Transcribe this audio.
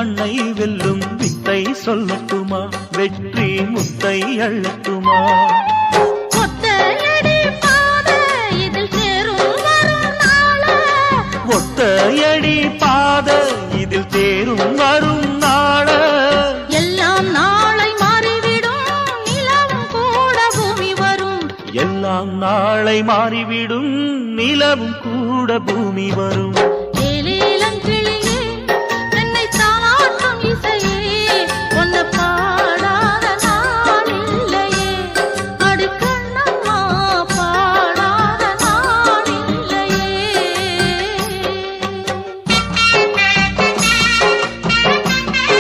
மண்ணை வெல்லும் வித்தை சொல்லட்டுமா வெற்றி முத்தை அள்ளட்டுமா ஒத்தையடி பாதை இதில் தேரும் வரும் நாள எல்லாம் நாளை மாறிவிடும் நிலவும் கூட பூமி வரும் எல்லாம் நாளை மாறிவிடும் நிலவும் கூட பூமி வரும்